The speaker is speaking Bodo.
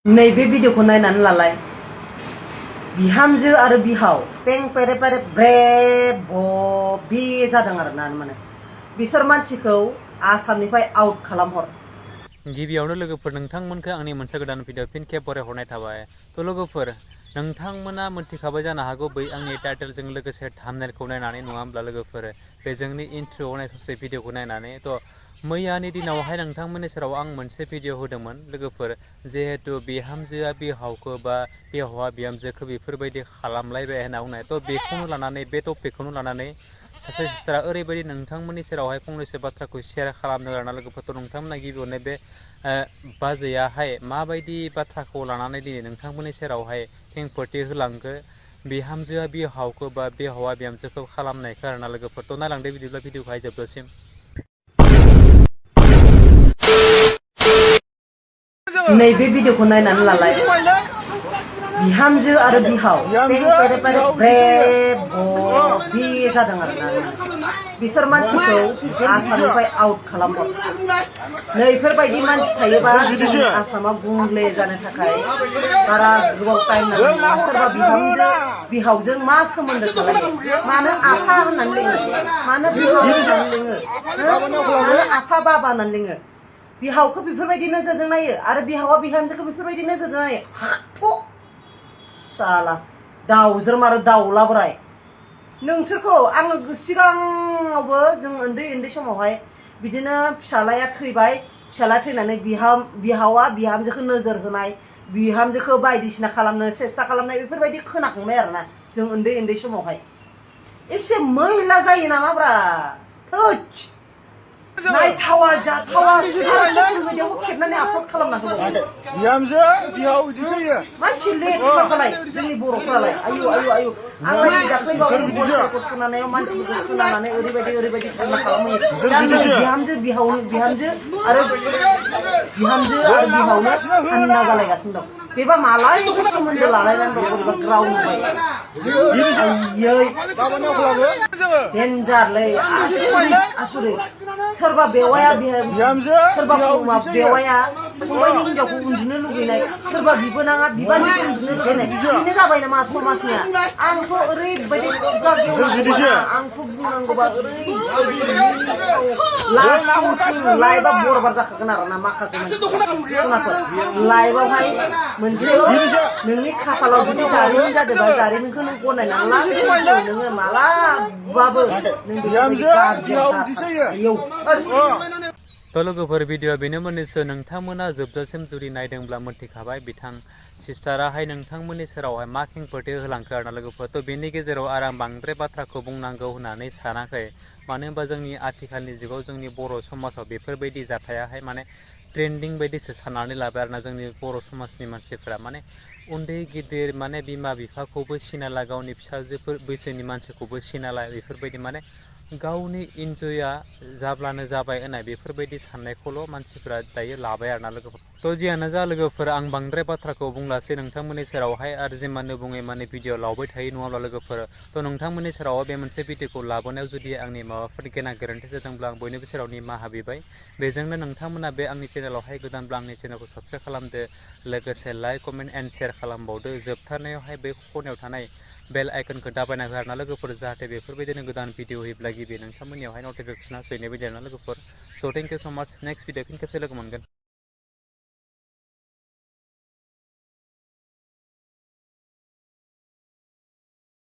नैबे भिडिअखौ नायनानै लालाय बिहामजो आरो बिहाव पें पेरे पेरे ब्रे बे जादों आरोना माने बिसोर मानसिखौ आसामनिफ्राय आउट खालामहर। गिबियावनो लोगोफोर नोंथांमोनखौ आंनि मोनसे गोदान भिडिअ फिन खेब बरायहरनाय थाबाय। थ' लोगोफोर नोंथांमोना मोनथिखाबाय जानो हागौ बै आंनि टाइटेलजों लोगोसे थाम्बनेलखौ नायनानै नङा होमब्ला लोगोफोर बे जोंनि इन्ट्र' होनाय ससे भिडिअखौ नायनानै थ' मैयानि दिनावहाय नोंथांमोननि सेराव आं मोनसे भिडिअ होदोंमोन लोगोफोर जिहेतु बिहामजोआ बिहावखौ बा बिहावा बिहामजोखौ बेफोरबायदि खालामलायबाय होनना बुंनाय थ' बेखौनो लानानै बे टपिकखौनो लानानै सासे सिस्टारा ओरैबायदि नोंथांमोननि सेरावहाय फंनैसो बाथ्राखौ शेयार खालामनो आरोना लोगोफोर नोंथांमोना गिबियावनो बे बाजैयाहाय माबायदि बाथ्राखौ लानानै दिनै नोंथांमोननि सेरावहाय खेंफोरथि होलांखो बिहामजोआ बिहावखौ बा बिहावा बिहामजोखौ खालामनायखौ आरोना लोगोफोरथ' नायलांदो बिदिब्ला भिडिअखौहाय जोबजासिम। नैबे भिडिअखौ नायनानै लालाय बिहामजो आरो बिहाव पें पेरे पेरे ब्रे बे जादों आरोना बिसोर मानसिखौ आसामनिफ्राय आउट खालामहर। नैफोरबायदि मानसि थायोबा जोंनि आसामा गुंले जानो थाखाय बारा गोबाव टाइम नांगौ नङा। सोरबा बिहावजों मा सोमोन्दो खालायो मानो आफा होननानै लिङो मानो बिहाव होननानै लिङो मानो आफा बाबा होननानै लिङो बिहावखौ बेफोरबायदि नोजोरजों नायो आरो बिहावा बिहामजोखौ बेफोरबायदि नोजोरजों नायो। साला दाउज्रोम आरो दाउलाब्राय नोंसोरखौ आङो सिगाङावबो जों उन्दै समावहाय बिदिनो फिसालाया थैबाय फिसालाया थैनानै बिहावा बिहामजोखौ नोजोर होनाय बिहामजोखौ बायदिसिना खालामनो सेस्था खालामनाय बेफोरबायदि खोनाखांबाय आरोना जों उन्दै समावहाय। एसे मैला जायो नामाब्रा थोच नायथावा जाथावा ससियेल मिडियाआव खेबनानै आपल'ड खालामना होबाय बिहामजो बिहाव बिदि जायो मा सिलेक्टफोरखौलाय जोंनि बर'फोरालाय आयु आंलाय दाख्लैबावै भइस रेकर्ड खोनानायाव मानसिफोरखौ खोनानानै ओरैबायदि थांना खालामहैयो दा नै बिहामजो आरो बिहावनो हान्ना जालायगासिनो दं। बेबा मालायबो सोमोन्दो लालायनानै दं बोरैबा ग्राव नुबाय आयै डेन्जारलै आसुरित सोरबा बेवाया सोरबा बेवाया फंबायनि हिनजावखौ उन्दुनो लुगैनाय सोरबा बिबोनाङा बिबाजैखौ उन्दुनो लुगैनाय बेनो जाबाय नामा समाजनिया। आंथ' ओरैबायदि खुगा गेवनांगौबा आंथ' बुंनांगौबा ओरैबायदि लासिं लाइभआ बरबार जाखागोन आरोना माखासे खोनाफोर लाइभआवहाय मोनसे नोंनि खाफालाव जुदि जारिमिन जादोंबा जारिमिनखौ नों गनायनानै ला नोङो मालाबाबो नों बेफोरबायदि गाज्रि थ' लोगोफोर भिडिअ बेनो मोननैसो नोंथांमोना जोबजासिम जुदि नायदोंब्ला मोनथिखाबाय बिथां सिस्टाराहाय नोंथांमोननि सेरावहाय मा खेंफोरथि होलांखो आरोना लोगोफोर थ' बेनि गेजेराव आरो आं बांद्राय बाथ्राखौ बुंनांगौ होननानै सानाखै मानो होनबा जोंनि आथिखालनि जुगाव जोंनि बर' समाजाव बेफोरबायदि जाथायाहाय माने ट्रेन्डिं बायदिसो साननानै लाबाय आरोना जोंनि बर' समाजनि मानसिफोरा माने उन्दै गिदिर माने बिमा बिफाखौबो सिनायला गावनि फिसाजोफोर बैसोनि मानसिखौबो सिनायला बेफोरबायदि माने गावनि इन्जयआ जाब्लानो जाबाय होननाय बेफोरबायदि साननायखौल' मानसिफोरा दायो लाबाय आरोना लोगोफोर। थ' जियानो जा लोगोफोर आं बांद्राय बाथ्राखौ बुंलासै नोंथांमोननि सेरावहाय आरो जिमानो बुङै माने भिडिअ लावबाय थायो नङाब्ला लोगोफोर थ' नोंथांमोननि सेराव बे मोनसे भिडिअखौ लाबोनायाव जुदि आंनि माबाफोर गेना गोरोन्थि जादोंब्ला आं बयनिबो सेराव निमाहा बिबाय। बेजोंनो नोंथांमोना बे आंनि चेनेलावहाय गोदानब्ला आंनि चेनेलखौ साबस्क्राइब खालामदो लोगोसे लाइक कमेन्ट एन्ड शेयार खालामबावदो जोबथारनायावहाय बे खनायाव थानाय बेल आइकनखौ दाबायना हो आरोना लोगोफोर जाहाथे बेफोरबायदिनो गोदान भिडिअ होयोब्ला गिबि नोंथांमोननियावहाय नटिफिकेसना सहैनाय बायदि आरोना लोगोफोर। स' थेंक इउ स' माच नेक्स्ट भिडिअ फिन खेबसे लोगो मोनगोन।